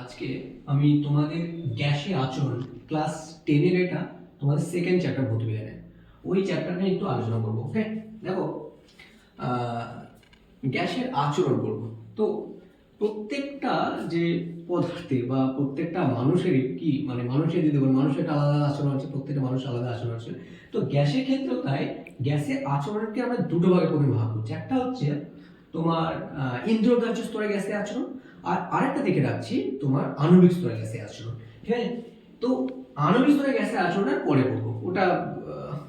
আজকে আমি তোমাদের গ্যাসের আচরণ ক্লাস 10 এটা তোমাদের সেকেন্ড চ্যাপ্টার ভৌত বিজ্ঞানের ওই চ্যাপ্টারটা নিয়ে একটু আলোচনা করবো। ওকে, দেখো গ্যাসের আচরণ করবো। তো প্রত্যেকটা যে পদার্থে বা প্রত্যেকটা মানুষেরই কি মানে মানুষের যদি বল মানুষের একটা আলাদা আচরণ আছে, প্রত্যেকটা মানুষ আলাদা আচরণ আছে। তো গ্যাসের ক্ষেত্রেও তাই, গ্যাসের আচরণকে আমরা দুটো ভাগে প্রথমে ভাগ করছি। একটা হচ্ছে তোমার ইন্দ্রগ্রাহ্য স্তরে গ্যাসের আচরণ, আর আরেকটা দিকে রাখছি তোমার আণবিক স্তরে গ্যাসের আচরণ। ঠিক আছে, তো আণবিক স্তরে গ্যাসের আচরণটা পরে পড়বো, ওটা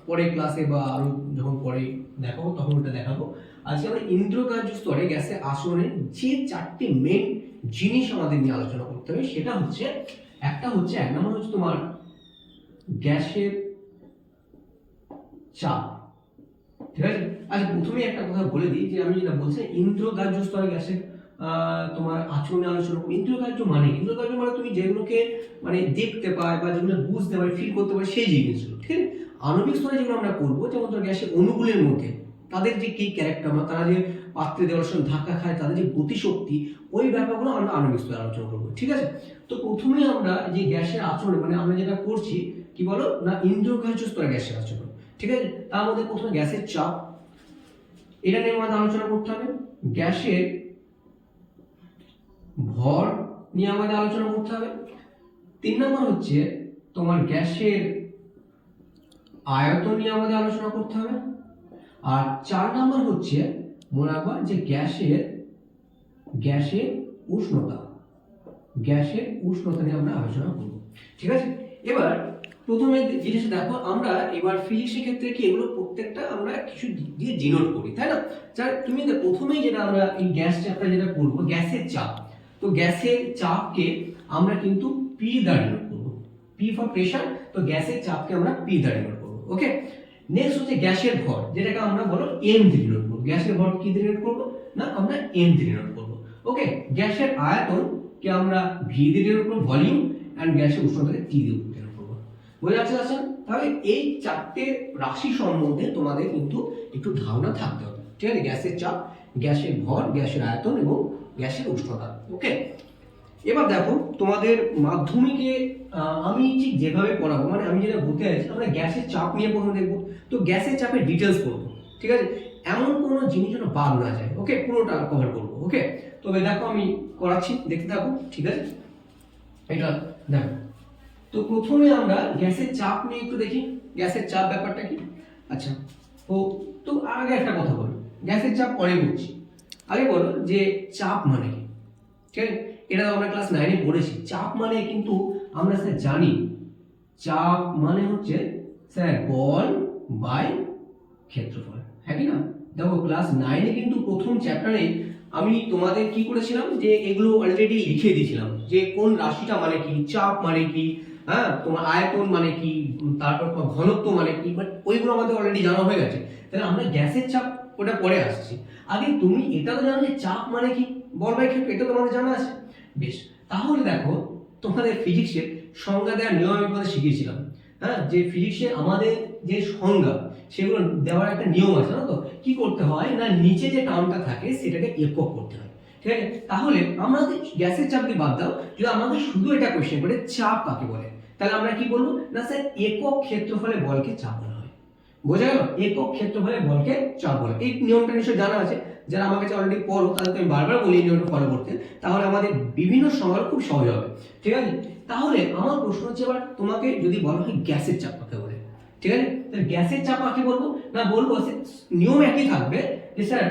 পরে ক্লাসে বা আরো যখন পরে দেখাবো তখন ওটা দেখাবো। আজকে আমরা ইন্দ্রগ্রাহ্য স্তরে গ্যাসের আচরণের যে চারটি মেন জিনিস আমাদের নিয়ে আলোচনা করতে হবে সেটা হচ্ছে, একটা হচ্ছে এক নম্বর হচ্ছে তোমার গ্যাসের চাপ। ঠিক আছে, আচ্ছা প্রথমে একটা কথা বলে দিই যে আমি যেটা বলছি ইন্দ্রগ্রাহ্য স্তরে গ্যাসের তোমার আচরণে আলোচনা করবো। ইন্দ্রগ্রাহ্য মানে তুমি যেগুলোকে মানে দেখতে পায় বা যেগুলো বুঝতে পারে, ফিল করতে পারে, সেই জিনিসগুলো। ঠিক আছে, আণবিক স্তরে যেগুলো আমরা করবো, যেমন ধর গ্যাসের অণুগুলির মধ্যে তাদের যে কি ক্যারেক্টার, বা তারা যে পাত্রে দেওয়ার সময় ধাক্কা খায়, তাদের যে গতিশক্তি, ওই ব্যাপারগুলো আমরা আণবিক স্তরে আলোচনা করবো। ঠিক আছে, তো প্রথমে আমরা যে গ্যাসের আচরণ মানে আমরা যেটা করছি কি বলো না, ইন্দ্রগ্রাহ্য স্তরে গ্যাসের আচরণ। ঠিক আছে, তার মধ্যে প্রথমে গ্যাসের চাপ, এটা নিয়ে আমাদের আলোচনা করতে হবে। গ্যাসের ভর নিয়ে আমাদের আলোচনা করতে হবে। 3 নম্বর হচ্ছে তোমার গ্যাসের আয়তন নিয়ে আমাদের আলোচনা করতে হবে। আর 4 নম্বর হচ্ছে মনে রাখবা যে গ্যাসের উষ্ণতা নিয়ে আমরা আলোচনা করব। ঠিক আছে, এবার প্রথমে জিনিসটা দেখো, আমরা এবার ফিজিক্সের ক্ষেত্রে কি এগুলো প্রত্যেকটা আমরা কিছু দিয়ে ডিনোট করি, তাই না? যার তুমি প্রথমেই যেটা আমরা এই গ্যাস চ্যাপ্টার যেটা করবো, গ্যাসের চাপ। তো গ্যাসের চাপকে আমরা কিন্তু পি দ্বারা ডিনোট করবো, পি ফর প্রেসার। তো গ্যাসের চাপকে আমরা পি দ্বারা ডিনোট করবো। ওকে, নেক্সট হচ্ছে গ্যাসের ভর, যেটাকে আমরা বলো এম দিয়ে ডিনোট করবো। গ্যাসের ভর কি দিয়ে ডিনোট করবো না, আমরা এম দিয়ে ডিনোট করবো। ওকে, গ্যাসের আয়তন কে আমরা ভি দিয়ে ডিনোট করবো, ভলিউম, এন্ড গ্যাসের উষ্ণতাকে টি দিয়ে ডিনোট করবো। বোঝা যাচ্ছে? তাহলে এই চারটে রাশি সম্বন্ধে তোমাদের কিন্তু একটু ধারণা থাকতে হবে। ঠিক আছে, গ্যাসের চাপ, গ্যাসের ভর, গ্যাসের আয়তন এবং গ্যাসের উষ্ণতা। ওকে, এবার দেখো তোমাদের মাধ্যমিকে আমি ঠিক যেভাবে পড়াবো, মানে আমি যেটা বলতে চাইছি, আমরা গ্যাসের চাপ নিয়ে প্রথমে দেখবো। তো গ্যাসের চাপের ডিটেলস পড়বো। ঠিক আছে, এমন কোনো জিনিস যেন বাদ না যায়। ওকে, পুরোটা কভার করবো। ওকে, তবে দেখো আমি করাচ্ছি, দেখতে থাকো। ঠিক আছে, এটা দেখো। তো প্রথমে আমরা গ্যাসের চাপ নিয়ে একটু দেখি, গ্যাসের চাপ ব্যাপারটা কি। আচ্ছা, তো আগে একটা কথা বলো, গ্যাসের চাপ পরে বলছি, আগে বলো যে চাপ মানে কি। ঠিক আছে, এটা আমরা ক্লাস 9-এ পড়েছি। চাপ মানে কিন্তু আমরা স্যার জানি, চাপ মানে হচ্ছে স্যার বল বাই ক্ষেত্রফল, হ্যাঁ কি না? দেখো ক্লাস 9-এ কিন্তু প্রথম চ্যাপ্টারে আমি তোমাদের কি করেছিলাম যে এগুলো অলরেডি লিখে দিয়েছিলাম, যে কোন রাশিটা মানে কি, চাপ মানে কি, হ্যাঁ তোমার আয়তন মানে কি, তারপর তোমার ঘনত্ব মানে কি, বাট ওইগুলো আমাদের অলরেডি জানা হয়ে গেছে। তাহলে আমরা গ্যাসের চাপ ওটা পরে আসছি। আগে তুমি এটা তো জানো যে চাপ মানে কি, বল বাই ক্ষেত্র, এটা তোমাদের জানা আছে। বেশ, তাহলে দেখো তোমাদের ফিজিক্সের সংজ্ঞা দেওয়ার নিয়ম আমি তোমাদের শিখিয়েছিলাম। হ্যাঁ, যে ফিজিক্সে আমাদের যে সংজ্ঞা সেগুলো দেওয়ার একটা নিয়ম আছে না? তো কি করতে হয় না, নিচে যে টার্মটা থাকে সেটাকে একক করতে হয়। ঠিক আছে, তাহলে আমাদের গ্যাসের চাপ দিয়ে বাদ দাও, যদি আমাদের শুধু এটা কোশ্চেন করে চাপ কাকে বলে, তাহলে আমরা কি বলবো না স্যার একক ক্ষেত্রফলে বলকে চাপ বলা হয়। বোঝা গেল? একক ক্ষেত্রফলে বলকে চাপ বলে। এই নিয়মটা নিশ্চয়ই জানা আছে, যারা আমার কাছে অলরেডি পড়ো তাদেরকে আমি বারবার বলি এই নিয়মটা ফলো করতে, তাহলে আমাদের বিভিন্ন সময় খুব সহজ হবে। ঠিক আছে, তাহলে আমার প্রশ্ন হচ্ছে এবার তোমাকে যদি বলা হয় গ্যাসের চাপ কাকে বলে, ঠিক আছে, তাহলে গ্যাসের চাপ কাকে বলবো না, বলবো নিয়ম একই থাকবে যে স্যার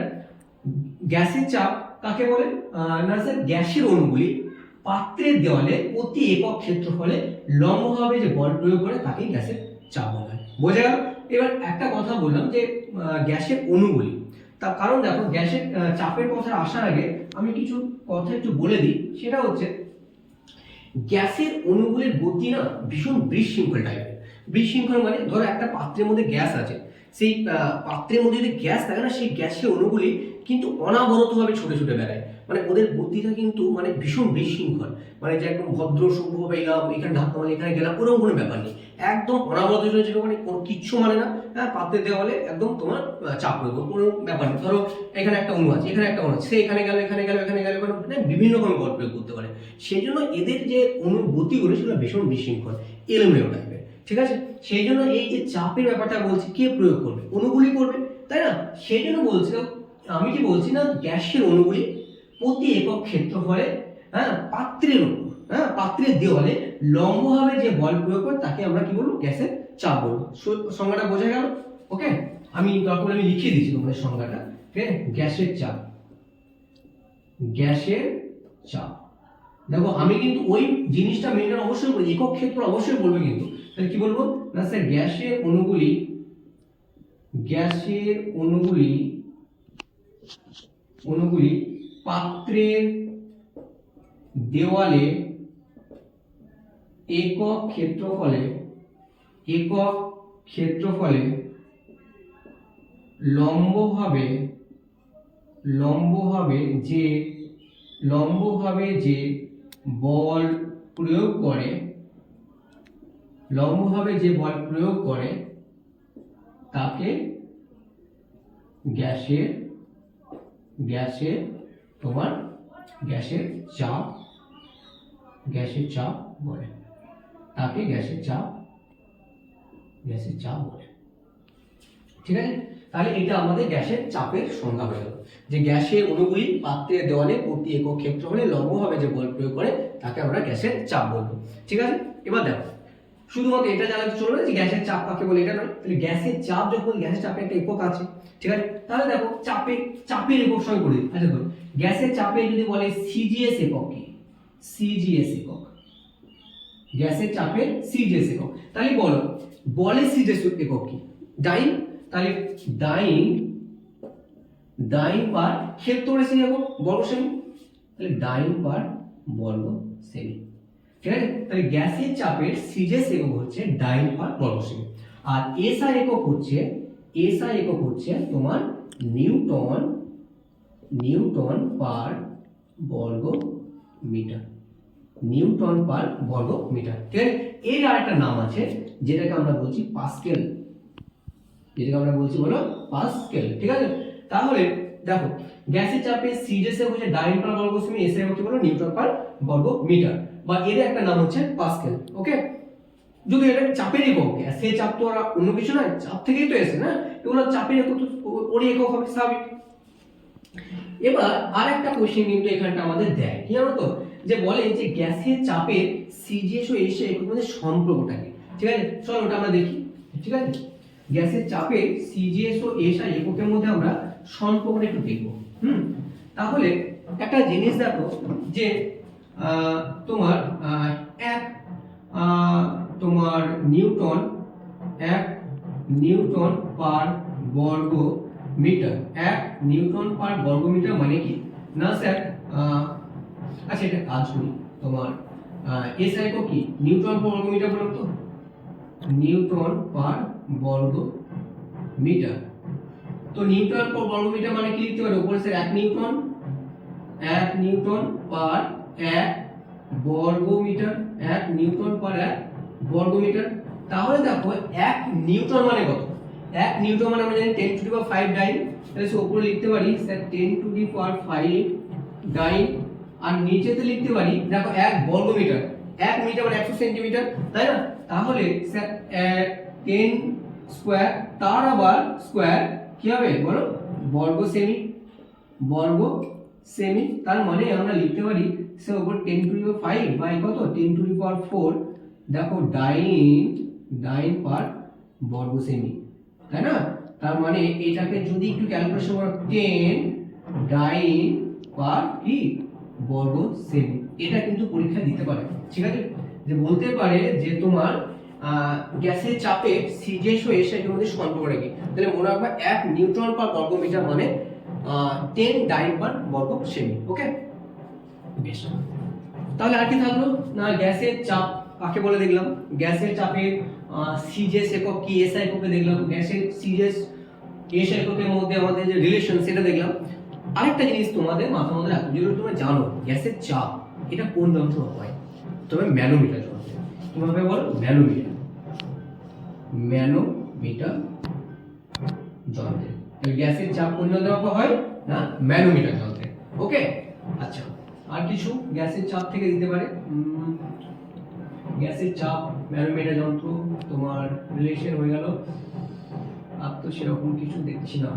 গ্যাসের চাপ কাকে বলে না স্যার গ্যাসের অণুগুলি পাত্রের দেওয়ালে প্রতি একক ক্ষেত্রফলে লম্বভাবে যে বল প্রয়োগ করে তাকে গ্যাসের চাপ বলা হয়। বোঝা গেল? এবার একটা কথা বললাম যে গ্যাসের অণুগুলি, তার কারণ দেখো গ্যাসের চাপের কথা আসার আগে আমি কিছু কথা একটু বলে দিই। সেটা হচ্ছে গ্যাসের অণুগুলির গতি না ভীষণ বিশৃঙ্খল টাইপের। বিশৃঙ্খল মানে ধরো একটা পাত্রের মধ্যে গ্যাস আছে, সেই পাত্রের মধ্যে যদি গ্যাস থাকে না, সেই গ্যাসের অণুগুলি কিন্তু অনাবরতভাবে ছুটে ছুটে বেড়ায়। মানে ওদের গতিটা কিন্তু মানে ভীষণ বিশৃঙ্খল, মানে যে একদম ভদ্র সভ্যভাবে এলাম, এখানে ধাক্কা মানে এখানে গেলাম, ওরকম কোনো ব্যাপার নেই, একদম অনাবদ্ধ ছিল, মানে কোনো কিচ্ছু মানে না। হ্যাঁ, পাত্রের দেওয়ালে একদম তোমার চাপ প্রয়োগ, কোনো ব্যাপার নেই। ধরো এখানে একটা অণু আছে, এখানে একটা অণু আছে, সে এখানে গেল, এখানে গেল, এখানে গেল, মানে বিভিন্ন রকম বল প্রয়োগ করতে পারে। সেই জন্য এদের যে অনুভূতিগুলো সেগুলো ভীষণ বিশৃঙ্খল, এলোমেলো টাইপের, ঠিক আছে। সেই জন্য এই যে চাপের ব্যাপারটা বলছি, কে প্রয়োগ করবে? অণুগুলি করবে, তাই না? সেই জন্য বলছি, আমি কি বলছি না, গ্যাসের অণুগুলি প্রতি একক ক্ষেত্রফলে, হ্যাঁ, পাত্রের উপর, হ্যাঁ, পাত্রের দেওয়ালে লম্বভাবে যে বল প্রয়োগ করে তাকে আমরা কি বলবো? গ্যাসের চাপ বলবো। সংজ্ঞাটা বোঝা গেল? ওকে, আমি তারপরে আমি লিখে দিচ্ছি তোমাদের সংজ্ঞাটা। ঠিক আছে, গ্যাসের চাপ, গ্যাসের চাপ। দেখো আমি কিন্তু ওই জিনিসটা মেনটেন অবশ্যই করবো, একক ক্ষেত্র অবশ্যই বলবে, কিন্তু তাহলে কি বলবো না স্যার, গ্যাসের অণুগুলি, গ্যাসের অণুগুলি পাত্রের দেওয়ালে একক ক্ষেত্রফলে লম্বভাবে যে বল প্রয়োগ করে তাকে গ্যাসের চাপ বলে, তাকে গ্যাসের চাপ বলে। ঠিক আছে, তাহলে এটা আমাদের গ্যাসের চাপের সংজ্ঞা হয়ে গেল, যে গ্যাসের অণুগুলি পাত্রের দেওয়ালে প্রতি একক ক্ষেত্রফলে লম্বভাবে যে বল প্রয়োগ করে তাকে আমরা গ্যাসের চাপ বলবো। ঠিক আছে, এবার দেখো শুধুমাত্র এটা জানাতে চলবে না যে গ্যাসের চাপ কাকে বলে, এটা নয়। তাহলে গ্যাসের চাপ যখন, গ্যাসের চাপে একটা একক আছে, ঠিক আছে, তাহলে দেখো চাপের একক সঙ্গে করে দিই। আচ্ছা ধরো গ্যাসের চাপে যদি বলে সিজিএস একক কি? সিজিএস একক, গ্যাসের চাপে সিজিএস একক। তাহলে বলো বলের সিজিএস একক কি? ডাইন। তাহলে ডাইন পার ক্ষেত্রের সেমি একক বর্গ সেমি, তাহলে ডাইন পার বর্গ সেমি। ঠিক আছে, তাহলে গ্যাসের চাপের সিজিএস একক হচ্ছে ডাইন পার বর্গ সেমি। আর এসআই একক হচ্ছে তোমার নিউটন পার বর্গ মিটার, নিউটন পার বর্গ মিটার। ঠিক আছে, এর আরেকটা নাম আছে যেটাকে আমরা বলছি পাস্কেল, বলো পাস্কেল। ঠিক আছে, তাহলে দেখো গ্যাসের চাপে সিজিএস হচ্ছে ডাইন পার বর্গ সেমি, এসআই হচ্ছে বলো নিউটন পার বর্গ মিটার, বা এর একটা নাম হচ্ছে পাস্কেল। ওকে, যদি এটা চাপের একক, গ্যাসের চাপ তো আর অন্য কিছু নয়, চাপ থেকেই তো এসে না, এগুলো চাপের একক, তো ওরই একক হবে স্বাভাবিক। এবার আরেকটা কোশ্চেন কিন্তু এখানটা আমাদের দেয়, কি জানো তো, যে বলে যে গ্যাসের চাপে সিজিএস ও এসআই এককের মধ্যে সম্পর্কটা কি? ঠিক আছে, চলো ওটা আমরা দেখি। ঠিক আছে, গ্যাসের চাপে সিজিএস ও এসআই এককের মধ্যে আমরা সম্পর্কটা একটু দেখব। তাহলে একটা জিনিস দেখো, যে তোমার তোমার নিউটন পার বর্গ মিটার, 1 নিউটন পার বর্গ মিটার মানে কি না স্যার, আচ্ছা এটা কাজ করি, তোমার এসআই একক কি? নিউটন পার বর্গ মিটার বলো তো, নিউটন পার বর্গ মিটার। তো নিউটন পার বর্গ মিটার মানে কি লিখতে পারি? উপরে স্যার 1 নিউটন পার 1 বর্গ মিটার, 1 নিউটন পার 1 বর্গ মিটার। তাহলে দেখো 1 নিউটন মানে কত? 1 নিউটন মানে আমরা জানি 10 টু দি পাওয়ার 5 ডাইন, তাহলে সে উপরে লিখতে পারি স্যার 10 টু দি পাওয়ার 5 ডাইন, আর নিচেতে লিখতে পারি দেখো 1 বর্গ মিটার, 1 মিটার মানে 100 সেন্টিমিটার, তাই না? তাহলে স্যার 10 স্কয়ার, তার আবার স্কয়ার কি হবে বলো? বর্গ সেমি, তার মানে আমরা লিখতে পারি সে উপর 10 টু দি পাওয়ার 5 বাই কত? 10 টু দি পাওয়ার 4, দেখো ডাইন পার বর্গ সেমি, তাই না? তার মানে এটাকে যদি একটু ক্যালকুলেশন করো, 10 ডাইন পার কি বর্গ সেমি, এটা কিন্তু পরীক্ষা দিতে পারে। ঠিক আছে, যে বলতে পারে যে তোমার গ্যাসের চাপে সিজিএস ও এসআই এর মধ্যে সম্পর্কটা কি? তাহলে মনে রাখবা 1 নিউটন পার বর্গ মিটার মানে 10 ডাইন পার বর্গ সেমি। ওকে, বেশ, তাহলে আর কি থাকলো না, গ্যাসের চাপ কাকে বলে দেখলাম, গ্যাসের চাপে সিজিএস একক কি, এসআই এককে দেখলাম, গ্যাসের সিজিএস এসআই এককের মধ্যে আমাদের যে রিলেশন সেটা দেখলাম। আরেকটা জিনিস তোমাদের মাথার মধ্যে রাখো, যেগুলো তোমরা জানো, গ্যাসের চাপ এটা কোন যন্ত্র হয়? তবে ম্যানোমিটার যন্ত্র। কিভাবে বলো? ম্যানোমিটার, ম্যানোমিটার যন্ত্রে। তাহলে গ্যাসের চাপ কোন যন্ত্রে মাপা হয়? না, ম্যানোমিটার যন্ত্রে। ওকে, আচ্ছা আর কিছু গ্যাসের চাপ থেকে দিতে পারে? গ্যাসের চাপ ম্যানোমিটার যন্ত্র তোমার রিলেশন হয়ে গেল। আর তো সেরকম কিছু দেখছি না।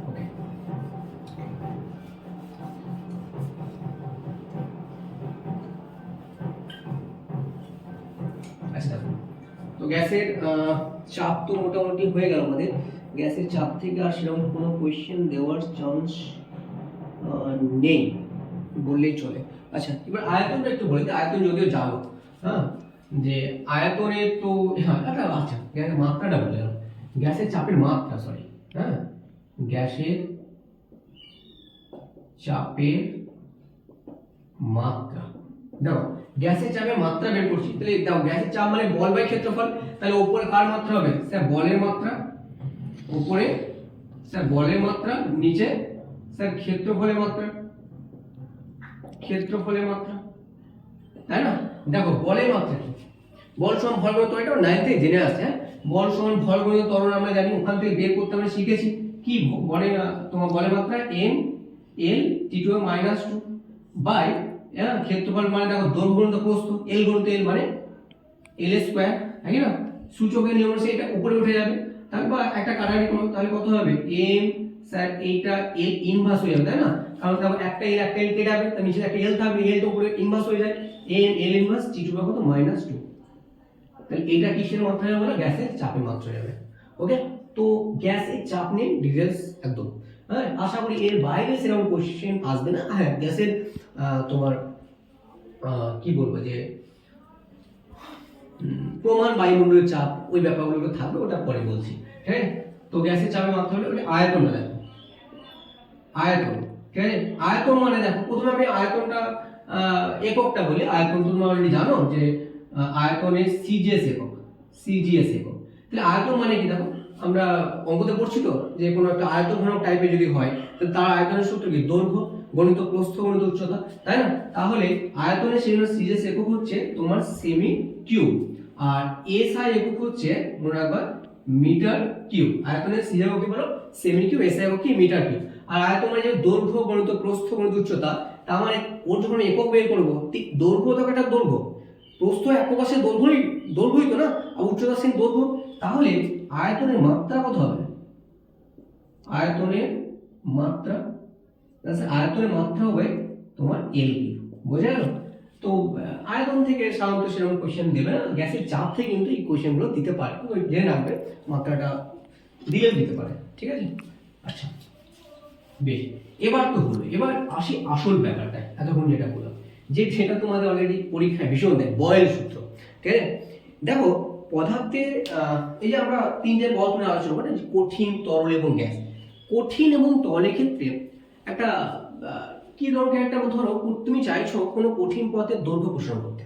ওকে, আচ্ছা দেখো, তো গ্যাসের চাপ তো মোটামুটি হয়ে গেল আমাদের। গ্যাসের চাপ থেকে আর সেরকম কোনো কোয়েশ্চেন দেওয়ার চান্স নেই বললেই চলে। আচ্ছা, এবার আয়তনটা একটু বলে দিই। আয়তন যদিও জানো, হ্যাঁ, যে আয়তনের তো আচ্ছা গ্যাসের মাত্রাটা বলে গেল। গ্যাসের চাপের মাত্রা, সরি, হ্যাঁ, গ্যাসের চাপের মাত্রা। দেখো গ্যাসের চাপের মাত্রা বের করছি, তাহলে দাও গ্যাসের চাপ মানে বল বাই ক্ষেত্রফল। তাহলে উপরে কার মাত্রা হবে? স্যার বলের মাত্রা। উপরে স্যার বলের মাত্রা, নিচে স্যার ক্ষেত্রফলের মাত্রা, ক্ষেত্রফলের মাত্রা, তাই না? দেখো বলের মাত্রা কি? বল সমান ভর গুণিত ত্বরণ, এটা 9 থেকে জেনে আসছে। হ্যাঁ, বল সমান ভর গুণিত ত্বরণ আমরা জানি, ওখান থেকে বের করতে আমরা শিখেছি কি বলের তোমার বলের মাত্রা m l t2 -2 বাই ক্ষেত্রফল মানে দেখো দৈর্ঘ্য গুণিত প্রস্থ, l গুণিত l মানে l স্কয়ার, তাই না? সূচকের নিয়ম অনুসারে এটা উপরে উঠে যাবে। তাহলে বা একটা কাটাকাটি করো, তাহলে কত হবে? m স্যার এইটা l ইনভার্স হয়ে যাবে, তাই না? কারণ দেখো একটা l কেটে যাবে, তার নিচে একটা l থাকবে, l তো উপরে ইনভার্স হয়ে যায়, m l ইনভার্স t2 কত -2। তাহলে এটা কিসের মাত্রা হবে? না, গ্যাসের চাপের মাত্রা হবে। ওকে, তো গ্যাসের চাপ নিয়ে ডিটেইলস একদম, হ্যাঁ, আশা করি এর বাইরে সেরকম কোশ্চেন আসবে না। হ্যাঁ, গ্যাসের তোমার কি বলবো যে প্রমাণ, বায়ুমণ্ডলের চাপ, ওই ব্যাপারগুলো থাকবে, ওটা পরে বলছি। ঠিক আছে, তো গ্যাসের চাপের মাত্রা হলে ওটা আয়তনটা দেখো, আয়তন। ঠিক আছে, আয়তন মানে দেখো প্রথমে আমি আয়তনটা এককটা বলি। আয়তন তোমরা অলরেডি জানো যে আয়তনের সিজিএস একক, সিজিএস একক। তাহলে আয়তন মানে কি? দেখো আমরা অঙ্কতে পড়ছি তো, যে কোনো একটা আয়তঘনক টাইপের যদি হয় তাহলে তার আয়তনের সূত্র কি? দৈর্ঘ্য গণিত প্রস্থ গণিত উচ্চতা, তাই না? তাহলে আয়তনের সেই সিজিএস একক হচ্ছে তোমার সেমি কিউব, আর এসআই একক হচ্ছে মনে রাখবা মিটার কিউব। আয়তনের সিজিএস একক কি বলো? সেমি কিউব, এসআই একক কি? Metre cube. আর আয়তন মানে যে দৈর্ঘ্য গণিত প্রস্থ গণিত উচ্চতা, তার মানে ওর যখন একক বের করবো, দৈর্ঘ্য তো একটা দৈর্ঘ্য, প্রস্থ এক প্রকাশের দৈর্ঘ্যই তো না, আর উচ্চতা সেই দৈর্ঘ্য। তাহলে আয়তনের মাত্রা কত হবে? আয়তনের মাত্রা, আয়তনের মাত্রা হবে তোমার এল কিউ। বোঝা গেল? তো আয়তন থেকে সাধারণত সেরকম কোশ্চেন দেবে না, গ্যাসের চাপ থেকে কিন্তু এই কোশ্চেনগুলো দিতে পারে, ওই জেনে রাখবে, মাত্রাটা দিলেও দিতে পারে। ঠিক আছে, আচ্ছা বেশ, এবার তো হলো, এবার আসি আসল ব্যাপারটা। এতক্ষণ যেটা বললাম যে সেটা তোমাদের অলরেডি পরীক্ষায় ভীষণ দেয়, বয়েল সূত্র। ঠিক আছে, দেখো পদার্থের এই যে আমরা তিনটে বল নিয়ে আলোচনা করি, কঠিন, তরল এবং গ্যাস। কঠিন এবং তরলের ক্ষেত্রে একটা কি দরকার? একটা ধরো তুমি চাইছো কোনো কঠিন পদার্থের দৈর্ঘ্য প্রসারণ করতে,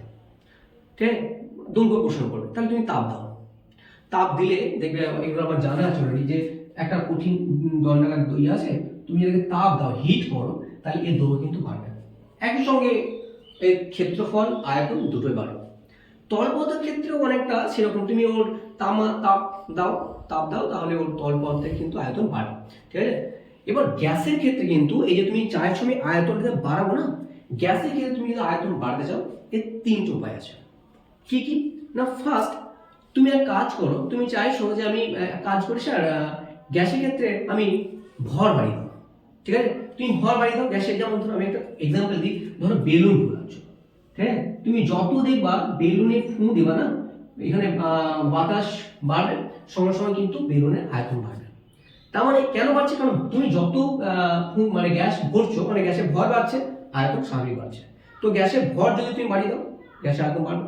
ঠিক আছে, দৈর্ঘ্য প্রসারণ করবে, তাহলে তুমি তাপ দাও। তাপ দিলে দেখবে, এগুলো আমার জানা আছে অলরেডি, যে একটা কঠিন দণ্ডাকার দই আছে, তুমি যদি তাপ দাও, হিট করো, তাহলে এর দৈর্ঘ্য কিন্তু বাড়বে। একই সঙ্গে এর ক্ষেত্রফল, আয়তন দুটোই বাড়বে। তরল পদার্থের ক্ষেত্রেও অনেকটা সেরকম, তুমি ওর তাপ দাও তাহলে ওর তরল পদার্থের কিন্তু আয়তন বাড়ে। ঠিক আছে, এবার গ্যাসের ক্ষেত্রে কিন্তু এই যে তুমি চাইছো আমি আয়তনটা বাড়াবো না, গ্যাসের ক্ষেত্রে তুমি যদি আয়তন বাড়াতে চাও, এর তিনটে উপায় আছে। কি কি? না, ফার্স্ট তুমি এক কাজ করো, তুমি চাইছো যে আমি কাজ করি স্যার গ্যাসের ক্ষেত্রে আমি ভর বাড়িয়ে দেবো। ঠিক আছে, তুমি ভর বাড়িয়ে দাও গ্যাসের। যেমন ধরো আমি একটা এক্সাম্পল দিই, ধরো বেলুন ফোলাচ্ছ, ঠিক আছে, তুমি যত দেখবা বেলুনে ফু দিবা না, এখানে বাতাস বাড়বে, সঙ্গে সঙ্গে কিন্তু বেলুনের আয়তন বাড়বে। তার মানে কেন বাড়ছে? কারণ তুমি যত মানে গ্যাস ভরছো, মানে গ্যাসের ভর বাড়ছে, আয়তন স্বাভাবিক বাড়ছে। তো গ্যাসের ভর যদি তুমি বাড়িয়ে দাও, গ্যাসের আয়তন বাড়বে।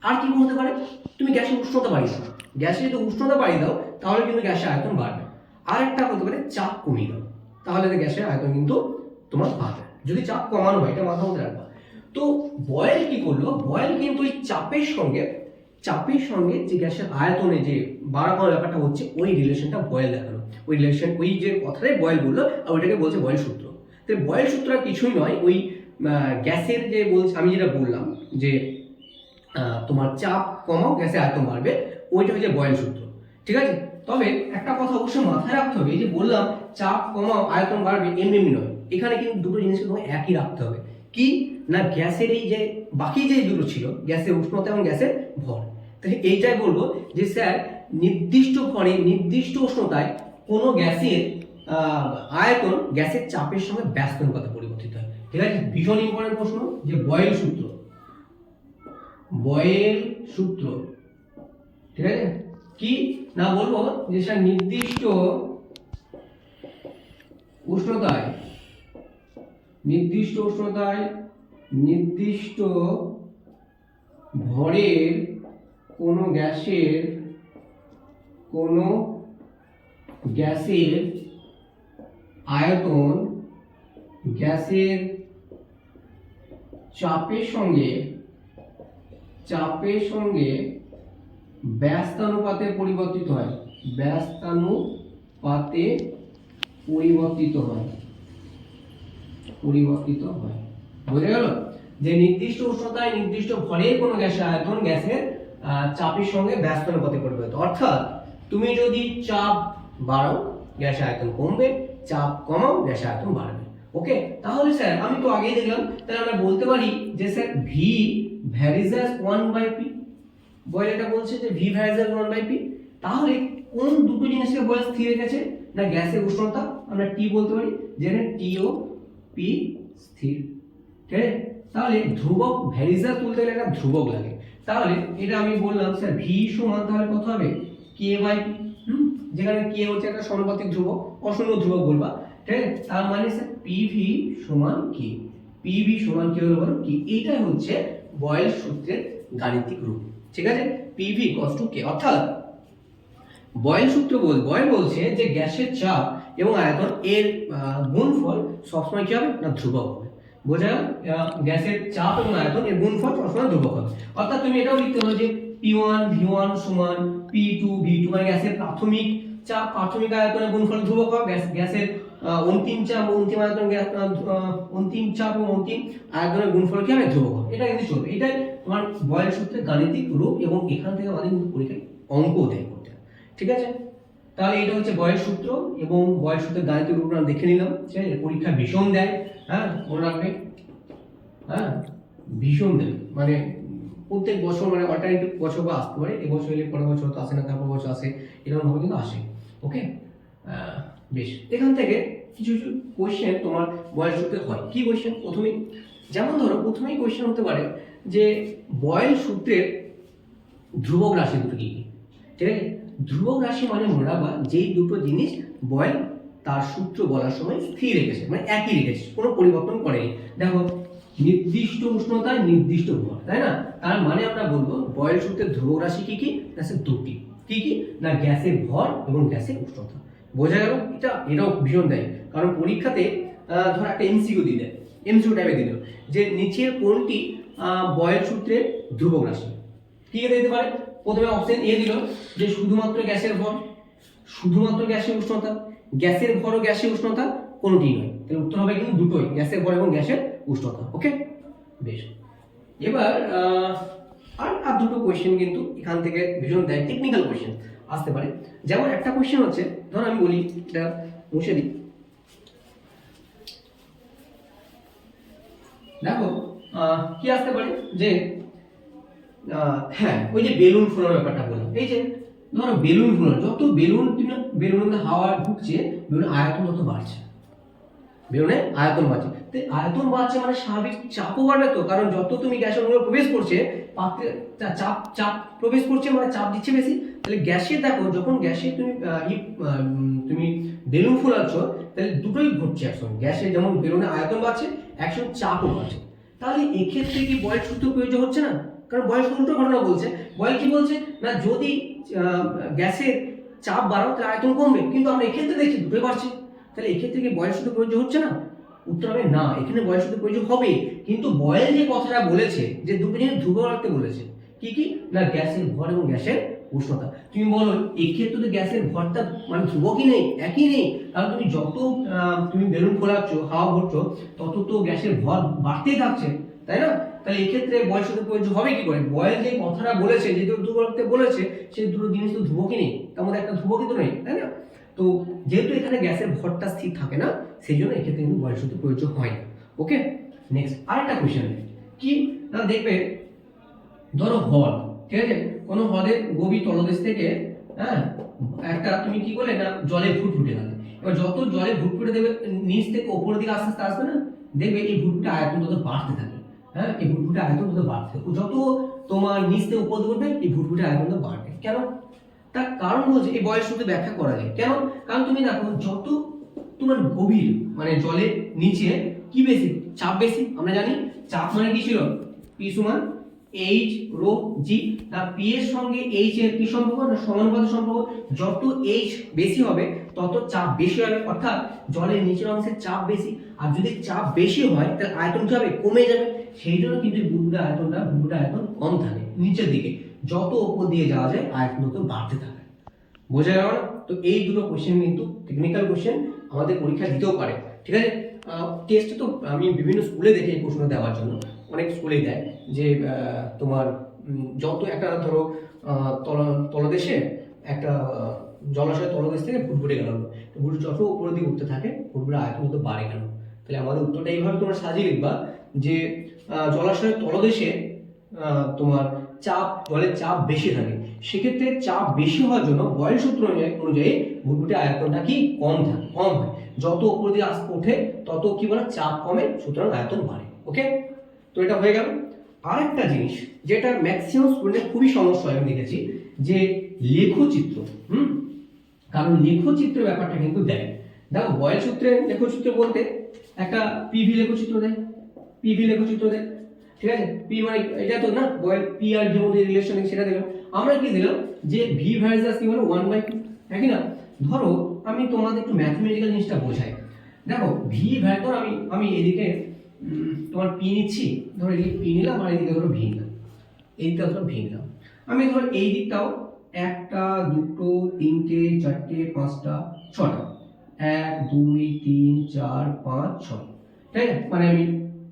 আর কি হতে পারে? তুমি গ্যাসের উষ্ণতা বাড়িয়ে দাও, গ্যাসের যদি উষ্ণতা বাড়িয়ে দাও তাহলে কিন্তু গ্যাসের আয়তন বাড়বে। আর একটা হতে পারে চাপ কমিয়ে দাও, তাহলে গ্যাসের আয়তন কিন্তু তোমার বাড়বে, যদি চাপ কমানো হয়, এটা মাথার মধ্যে রাখবা। তো বয়েল কি করলো? বয়েল কিন্তু ওই চাপের সঙ্গে চাপের সঙ্গে যে গ্যাসের আয়তনে যে বাড়া কমার ব্যাপারটা হচ্ছে, ওই রিলেশনটা বয়েল দেখানো, ওই রিলেশন, ওই যে কথাটাই বয়েল বললো, আর ওইটাকে বলছে বয়েল সূত্র। তো বয়েল সূত্র কিছুই নয়, ওই গ্যাসের যে বলছে, আমি যেটা বললাম যে তোমার চাপ কমাও গ্যাসের আয়তন বাড়বে, ওইটা হচ্ছে বয়েল সূত্র, ঠিক আছে। তবে একটা কথা অবশ্যই মাথায় রাখতে হবে, এই যে বললাম চাপ কমাও আয়তন বাড়বে, এমনি নয়, এখানে কিন্তু দুটো জিনিসকে তোমাকে একই রাখতে হবে। কি না, গ্যাসের এই যে বাকি যে দুটো ছিল, গ্যাসের উষ্ণতা এবং গ্যাসের ভর, তাহলে এইটাই বলবো যে স্যার নির্দিষ্ট ভরে নির্দিষ্ট উষ্ণতায় কোনো গ্যাসের আয়তন গ্যাসের চাপের সঙ্গে ব্যস্ত অনুপাতে পরিবর্তিত হয়, ঠিক আছে। ভীষণ ইম্পর্টেন্ট প্রশ্ন, যে বয়েল সূত্র, বয়েল সূত্র, ঠিক আছে। কি না বলবো যে স্যার নির্দিষ্ট উষ্ণতায়, নির্দিষ্ট উষ্ণতায় নির্দিষ্ট ভরের কোনো গ্যাসের আয়তন গ্যাসের চাপের সঙ্গে ব্যস্তানুপাতে পরিবর্তিত হয়, ব্যস্তানুপাতে পরিবর্তিত হয়। বোঝা গেল যে নির্দিষ্ট উষ্ণতায় নির্দিষ্ট ভরের কোনো গ্যাসের আয়তন গ্যাসের চাপের সঙ্গে ব্যস্তানুপাতে পরিবর্তিত, অর্থাৎ তুমি যদি চাপ বাড়াও গ্যাসের আয়তন কমবে, চাপ কমাও গ্যাসের আয়তন বাড়বে। ওকে, তাহলে স্যার আমি তো আগেই দেখলাম, তাহলে আমরা বলতে পারি যে sir V varies as 1/p, Boyle এটা বলছে যে ভি ভ্যারিজ অ্যাজ 1/p। তাহলে কোন দুটো জিনিসকে বয়েল স্থির রেখেছে না, গ্যাসের উষ্ণতা আমরা টি বলতে পারি, যেখানে টি ও পি স্থির, ঠিক আছে। তাহলে ধ্রুবক ভ্যারিজা তুলতে গেলে একটা ধ্রুবক লাগে, তাহলে এটা আমি বললাম স্যার ভি সমান তাহলে কত হবে, কে/পি, যেখানে কে হচ্ছে একটা সমানুপাতিক ধ্রুবক, অশূন্য ধ্রুবক বলবা, ঠিক আছে। তার মানে স্যার পিভি সমান কি, পিভি সমান কি হলো বলো, কি এইটাই হচ্ছে বয়েল সূত্রের গাণিতিক রূপ, ঠিক আছে। পিভি ইকুয়ালস টু কে, অর্থাৎ বয়েল সূত্র বয়েল বলছে যে গ্যাসের চাপ এবং আয়তন এর গুণফল সবসময় কি হবে না, ধ্রুবক হবে। বোঝা গেল, গ্যাসের চাপ এবং আয়তন এর গুণফল সবসময় ধ্রুবক হবে। অর্থাৎ তুমি এটাও লিখতে পারো যে P1 V1 সমান P2 V2, মানে গ্যাসের প্রাথমিক চাপ প্রাথমিক আয়তনের গুণফল ধ্রুবক হবে, গ্যাসের অন্তিম চাপ অন্তিম আয়তন অন্তিম চাপ এবং অন্তিম আয়তনের গুণফল কি হবে, ধ্রুবক হবে। এটা কিন্তু চলবে, এটাই তোমার বয়েল সূত্রের গাণিতিক রূপ, এবং এখান থেকে আমাদের পরীক্ষায় অঙ্ক দেয় করতে, ঠিক আছে। তাহলে এটা হচ্ছে বয়েল সূত্র, এবং বয়েল সূত্রের গাণিতিক রূপ আমরা দেখে নিলাম, ঠিক আছে। পরীক্ষা ভীষণ দেয়, হ্যাঁ মনে রাখবে, হ্যাঁ ভীষণ দেয়, মানে প্রত্যেক বছর, মানে অল্টারনেটিভ বছর বা আসতে পারে, এবছর এলে পরের বছর তো আসে না, তারপর বছর আসে, এরকম ভাবে কিন্তু আসে। ওকে, বেশ, এখান থেকে কিছু কিছু কোয়েশ্চেন তোমার বয়েল সূত্রে হয়। কি কোয়েশ্চেন? প্রথমেই যেমন ধরো, প্রথমেই কোয়েশ্চেন হতে পারে যে বয়েল সূত্রের ধ্রুবক রাশি দুটো কি কি, ঠিক আছে। ধ্রুবক রাশি মানে মনে রাখবা যেই দুটো জিনিস বয়েল তার সূত্র বলার সময় স্থির রেখেছে, মানে একই রেখেছে, কোনো পরিবর্তন করেনি। দেখো নির্দিষ্ট উষ্ণতায় নির্দিষ্ট ভর, তাই না? তার মানে আমরা বলবো বয়েল সূত্রের ধ্রুবক রাশি কি কি, আছে দুটি। কি কি না, গ্যাসের ভর এবং গ্যাসের উষ্ণতা। বোঝা গেল? এটাও ভীষণ দেয়, কারণ পরীক্ষাতে ধর একটা এমসিকিউ দিয়ে দেয়, এমসিকিউ টাইপে দিল যে নিচের কোনটি বয়েল সূত্রের ধ্রুবক রাশি। কি দিতে পারে? প্রথমে অপশন এ দিল যে শুধুমাত্র গ্যাসের ভর, শুধুমাত্র গ্যাসের উষ্ণতা, গ্যাসের ভর ও গ্যাসের উষ্ণতা কোনটি নয়। তাহলে উত্তর হবে কিন্তু দুটোই, গ্যাসের ভর এবং গ্যাসের উষ্ণতা। ওকে, বেশ। এবার আর দুটো কোয়েশ্চেন কিন্তু এখান থেকে ভীষণ দেয়, টেকনিক্যাল কোয়েশ্চেন আসতে পারে। যেমন একটা কোয়েশ্চেন হচ্ছে, ধর আমি বলি, এটা মুছে দিই, দেখো কি আসতে পারে যে হ্যাঁ ওই যে বেলুন ফোলানোর ব্যাপারটা বললাম, এই যে ধরো বেলুন ফোলানো, যত বেলুনে হাওয়া ঢুকছে, বেলুনের আয়তন তত বাড়ছে, বেলুনের আয়তন বাড়ছে। তো আয়তন বাড়ছে মানে স্বাভাবিক চাপও বাড়বে তো, কারণ যত তুমি গ্যাসের মধ্যে প্রবেশ করছে, পাত্রে চাপ প্রবেশ করছে মানে চাপ দিচ্ছে বেশি। তাহলে গ্যাসে দেখো, যখন গ্যাসে তুমি বেলুন ফোলাচ্ছ, তাহলে দুটোই ঘটছে একসঙ্গে, গ্যাসে যেমন বেলুনের আয়তন বাড়ছে, একসঙ্গে চাপও বাড়ছে। তাহলে এক্ষেত্রে কি বয়েল সূত্র প্রয়োজন হচ্ছে না? কারণ বয়েল সূত্র ঘটনা বলছে, বয়েল কি বলছে না, যদি গ্যাসের চাপ বাড়াও তাহলে আয়তন কমবে, কিন্তু আমরা এক্ষেত্রে দেখছি দুটোই বাড়ছে। তাহলে এক্ষেত্রে কি বয়েল সূত্র প্রয়োজন হচ্ছে না? উত্তর হবে না, এখানে বয়েল সূত্র প্রয়োজন হবে। কিন্তু বয়েল যে কথাটা বলেছে যে দুটো জিনিস ধ্রুবক রাখতে বলেছে, কি কি না গ্যাসের ভর এবং গ্যাসের উষ্ণতা। তুমি বলো এই ক্ষেত্রে তো গ্যাসের ভরটা মানে ধ্রুবকই নেই, একই নেই, কারণ তুমি যত তুমি বেলুন ফোলাচ্ছ হাওয়া ভরছো তত তো গ্যাসের ভর বাড়তেই থাকছে, তাই না? তাহলে এই ক্ষেত্রে বয়েল সূত্র প্রযোজ্য হবে কি করে? বয়েল যে কথাটা বলেছে, যে দুটো করতে বলেছে, সেই দুটো জিনিস তো ধ্রুবকই নেই, তার মধ্যে একটা ধ্রুবকই তো নেই, তাই না? তো যেহেতু এখানে গ্যাসের ভরটা স্থির থাকে না, সেই জন্য এক্ষেত্রে কিন্তু বয়েল সূত্র প্রযোজ্য হয় না। ওকে, নেক্সট আরেকটা কোশ্চেন কি না দেখবে, ধরো হ্রদ, ঠিক আছে, কোনো হ্রদের গভীর তলদেশ থেকে হ্যাঁ একটা তুমি কি করলে না জলে ফুটফুটে গেল। এবার যত জলে ফুটফুটে দেবে নিচ থেকে ওপরের দিকে আস্তে আস্তে আসবে না, দেখবে এই ফুটফুটে আয়তন তত বাড়তে থাকে। হ্যাঁ, এই ফুটফুটে আয়তন তত বাড়তে থাকে, যত তোমার নিচ থেকে উপর দিকে উঠবে এই ফুটফুটে আয়তন তত বাড়বে। কেন? তার কারণ হচ্ছে এই বয়স শুধু ব্যাখ্যা করা যায় কেন, কারণ তুমি দেখো যত তোমার গভীর মানে জলের নিচে কি বেশি, চাপ বেশি। আমরা জানি চাপ মানে কি ছিল, পি সমান এইচ রো জি, না পি এর সঙ্গে এইচ এর কি সম্পর্ক না সমানুপাতিক সম্পর্ক। যত এইচ বেশি হবে তত চাপ বেশি হবে, অর্থাৎ জলের নিচের অংশে চাপ বেশি, আর যদি চাপ বেশি হয় তাহলে আয়তন কি হবে, কমে যাবে। সেই জন্য কিন্তু বুদবুদের আয়তন কম থাকে নিচের দিকে, যত উপর দিয়ে যাওয়া যায় আয়তন তত বাড়তে থাকে। বোঝা গেল না? তো এই দুটো কোশ্চেন কিন্তু টেকনিক্যাল কোশ্চেন, আমাদের পরীক্ষা দিতেও পারে, ঠিক আছে। টেস্টে তো আমি বিভিন্ন স্কুলে দেখি এই প্রশ্ন দেওয়ার জন্য, অনেক স্কুলেই দেয় যে তোমার যত একটা ধরো তলদেশে একটা জলাশয়ের তলদেশ থেকে ফুটফুটে গেল, ফুটফুটে যত উপরের দিকে উঠতে থাকে ফুটফুটে আয়তন তো বাড়ে কেন। তাহলে আমাদের উত্তরটা এইভাবে তোমরা সাজিয়ে লিখবা যে জলাশয়ের তলদেশে তোমার চাপ, জলের চাপ বেশি থাকে, সেক্ষেত্রে চাপ বেশি হওয়ার জন্য বয়েল সূত্র অনুযায়ী বুদবুদের আয়তনটা কি কম হয়। যত উপর দিয়ে ওঠে তত কি বলে চাপ কমে, সুতরাং আয়তন বাড়ে। ওকে, তো এটা হয়ে গেল। আরেকটা জিনিস যেটা ম্যাক্সিমাম স্টুডেন্টের খুবই সমস্যা হয় আমি দেখেছি, যে লেখচিত্র। কারণ লেখচিত্রের ব্যাপারটা কিন্তু দেয়। দেখো বয়েল সূত্রে লেখচিত্র বলতে একটা পিভি লেখচিত্র দেয়, ঠিক আছে। পি মানে এটা তো না বয়েল পি আর ভি মধ্যে রিলেশন, সেটা দিলাম। আমরা কি দিলাম যে ভি ভার্সাস কি হলো 1/2, হ্যাঁ কি না? ধরো আমি তোমাদের একটু ম্যাথমেটিক্যাল জিনিসটা বোঝাই। দেখো ভি ভ্যালু আমি এদিকে তোমার পি নিচ্ছি, ধরো এদিকে পি নিলাম আর এদিকে ধরো ভি নিলাম, এইদিকটা ধরো ভি নিলাম। আমি ধরো এই দিকটাও 1টা 2টো 3টে 4টে 5টা 6টা, 1 2 3 4 5 6, ঠিক আছে। মানে আমি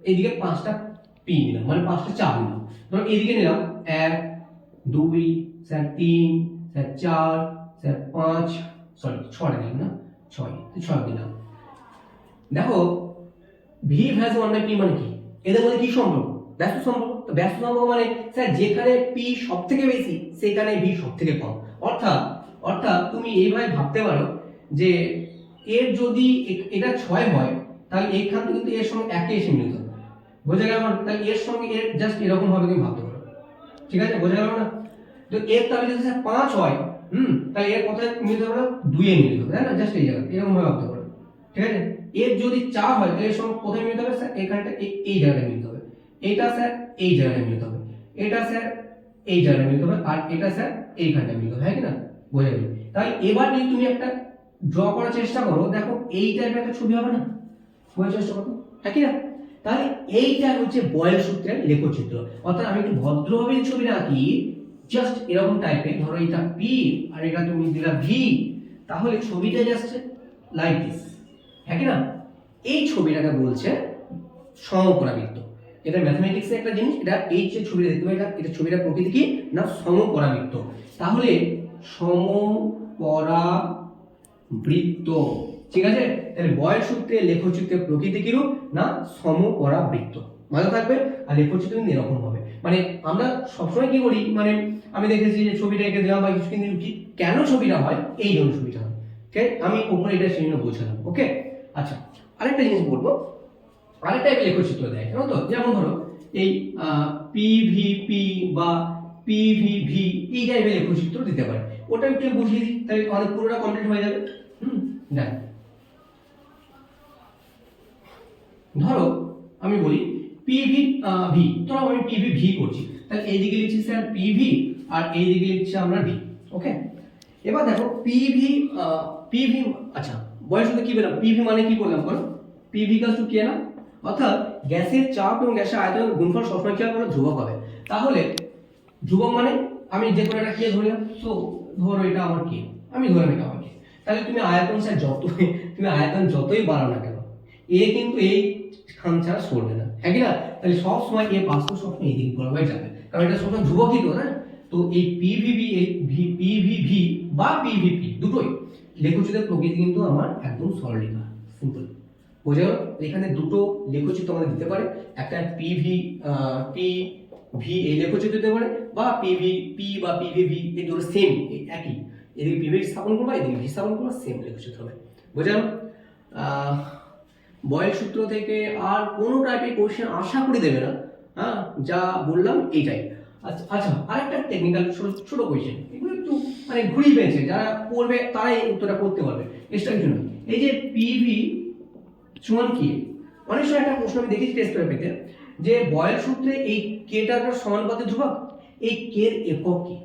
এইদিকে 5টা পি নিলাম, মানে 5টা চাপ নিলাম। ধরো এইদিকে নিলাম 1 2 স্যার 3 স্যার 4 স্যার 5, সরি 6টা দিলাম না, 6 দিলাম। দেখো ভি ভ্যালু 1/p মানে কি, এদের মধ্যে কি সম্পর্ক, ব্যস্ত সম্পর্ক। তো ব্যস্ত সম্পর্ক মানে স্যার যেখানে পি সবথেকে বেশি সেখানে ভি সবথেকে কম। অর্থাৎ তুমি এইভাবে ভাবতে পারো যে এর যদি এটা 6 হয় তাহলে এখান থেকে কিন্তু এর সঙ্গে 1 এসে মিলিত হবে। বোঝা গেল? তাহলে এর সঙ্গে এর জাস্ট এরকম ভাবে তুমি ভাবতে পারো, ঠিক আছে? বোঝা গেল না? তো এর তাহলে যদি স্যার 5 হয় তাহলে এর কোথায় মিলিত হবে, 2 এ মিলিত হবে, তাই না? জাস্ট এই জায়গা এরকম ভাবে ভাবতে পারো, ঠিক আছে। এর যদি 4 হয় তাহলে এর সঙ্গে কোথায় মিলিত হবে, স্যার এখানটা এই জায়গায় মিলিত হবে, এটা স্যার এই জায়গায় মিলিত হবে, এটা স্যার এই জায়গায় মিলিত হবে, আর এটা স্যার এইখানটা মিলিত হবে, হ্যাঁ কি না? বোঝা গেল? তাহলে এবার যদি তুমি একটা ড্র করার চেষ্টা করো, দেখো এই টাইপের একটা ছবি হবে না, বোঝার চেষ্টা করো, হ্যাঁ কি না? তাহলে এইটা হচ্ছে বয়েল সূত্রের লেখচিত্র। অর্থাৎ আমি একটু ভদ্রভাবে ছবিটা আঁকি, জাস্ট এরকম টাইপের, ধরো এটা পি আর এটা তুমি দিলা ভি, তাহলে ছবিটা জাস্ট লাইক দিস, হ্যাঁ কি না? এই ছবিটাকে বলছে সমপরাবৃত্ত। এটা ম্যাথমেটিক্সের একটা জিনিস, এটা এই যে ছবিটা দেখতে পাই এটা ছবিটা প্রকৃতি কি না সমপরাবৃত্ত। তাহলে সমপরাবৃত্ত, ঠিক আছে। তাহলে বয়েল সূত্রে লেখচিত্রের প্রকৃতি কি রূপ না সমপরাবৃত্ত, মনে থাকবে। আর লেখচিত্র কিন্তু এরকম হবে, মানে আমরা সবসময় কি করি, মানে আমি দেখেছি যে ছবিটা এঁকে দেওয়া বা কিছু, কিন্তু কেন ছবিটা হয় এই জন্য ছবিটা হয়, ঠিক আছে। আমি উপরে এটা সেই জন্য বোঝালাম। ওকে, আচ্ছা আরেকটা জিনিস বলবো, আরেকটা লেখচিত্র দেয় জানো তো, যেমন ধরো এই পিভিপি বা পিভিভি এই টাইপের লেখচিত্র দিতে পারে, ওটা একটু বুঝিয়ে দিই তাহলে আমাদের পুরোটা কমপ্লিট হয়ে যাবে। দেখ ধরো আমি বলি পিভি ভি, ধরো আমি পিভি ভি করছি, তাহলে এইদিকে লিখছি স্যার পিভি আর এইদিকে লিখছি আমরা ভি। ওকে, এবার দেখো পিভি পিভি, আচ্ছা বয়স হতে কি পেলাম, পিভি মানে কি করলাম বলো, পিভি ইকুয়ালস টু কি না, অর্থাৎ গ্যাসের চাপ এবং গ্যাসের আয়তনের গুণফল সবসময় কি হবে, ধ্রুবক হবে। তাহলে ধ্রুবক মানে আমি যে কোনো একটা কে ধরলাম, তো ধরো এটা আমার কে, আমি ধরলাম এটা আমার কে, তাহলে তুমি আয়তন স্যার তুমি আয়তন যতই বাড়াও না কেন, এ কিন্তু এই খান ছাড়া সরবে না, হ্যাঁ কি না? তাহলে সব সময় এ বাস্তব সবসময় এদিকে বরাবর যাবে, কারণ এটা সবসময় ধ্রুবকই তো, না? তো এই পিভিবি, এই পিভিভি বা পিভিপি দুটোই লেখচিত্রের প্রকৃতি কিন্তু আমার একদম সরলরেখা, সিম্পল। বোঝা গেল? এখানে দুটো লেখচিত্র আমাদের দিতে পারে, একটা পিভি ভি এই লেখচিত্র দিতে পারে, বা পিভি পি বা পিভিভি এই দুটো সেম একই, এদিকে পিভি স্থাপন করবা এদিকে ভি স্থাপন করবা, সেম লেখচিত্র হবে। বোঝা গেল? বয়েল সূত্র থেকে আর কোনো টাইপের কোশ্চেন আশা করে দেবে না, হ্যাঁ, যা বললাম এইটাই। আচ্ছা আচ্ছা, আরেকটা টেকনিক্যাল ছোট ছোট কোশ্চেন, এগুলো একটু মানে ঘুরিয়ে পেয়েছে, যারা পড়বে তারাই উত্তরটা করতে পারবে, এক্সট্রা কিছু নয়। এই যে পিভি সমান কি, অনেক সময় একটা প্রশ্ন আমি দেখেছি টেস্ট পেপারে, যে বয়েল সূত্রে এই কেটার সমানুপাতিক ধ্রুবক, এই কে এর একক কি,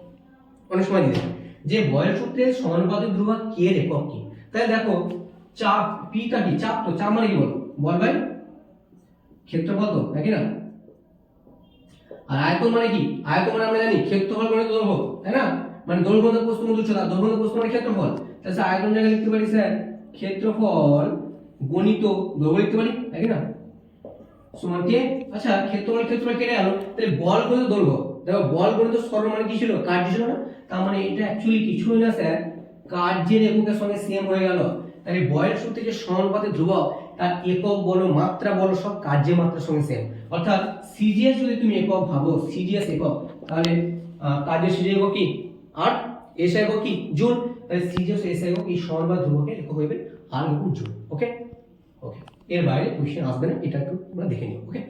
অনেক সময় দিতে যে বয়েল সূত্রের সমানুপাতিক ধ্রুবক কে এর একক কি। তাহলে দেখো চাপ, পিটা কি, চাপ, তো চাপ মানে কি বলো, বল বাই ক্ষেত্রফল, তো নাকি না? আর আয়তন মানে কি, আয়তন মানে আমরা জানি ক্ষেত্রফল মানে দৈর্ঘ্য, তাই না? মানে দৈর্ঘ্য তো প্রস্থ মধ্যে উচ্চতা, দৈর্ঘ্য তো প্রস্থ মানে ক্ষেত্রফল, তাহলে আয়তন জায়গায় লিখতে পারি স্যার ক্ষেত্রফল গণিত দৈর্ঘ্য লিখতে পারি, নাকি না? সমান কে, আচ্ছা ক্ষেত্রফল কেটে গেল, তাহলে বল গণিত দৈর্ঘ্য, দেখো বল গণিত সরল মানে কি ছিল, কার্য ছিল না, তার মানে এটা অ্যাকচুয়ালি কিছুই না স্যার, কার্যের এককের সঙ্গে সেম হয়ে গেল। তাহলে বয়েল সূত্রে যে সমানুপাতিক ধ্রুবক, তার একক বলো মাত্রা বলো সব কার্যের মাত্রার সঙ্গে সেম, অর্থাৎ সিজিএস যদি তুমি একক ভাবো, সিজিএস একক, তাহলে কার্যের সিজিএস একক কি 8, এস একক কি জুল, তাহলে সিজিএস এস একক এই সমানুপাতিক ধ্রুবকের একক হবে আর একক জুল। ওকে ওকে, এর বাইরে কোশ্চেন আসবে না, এটা একটু আমরা দেখে নিই। ওকে।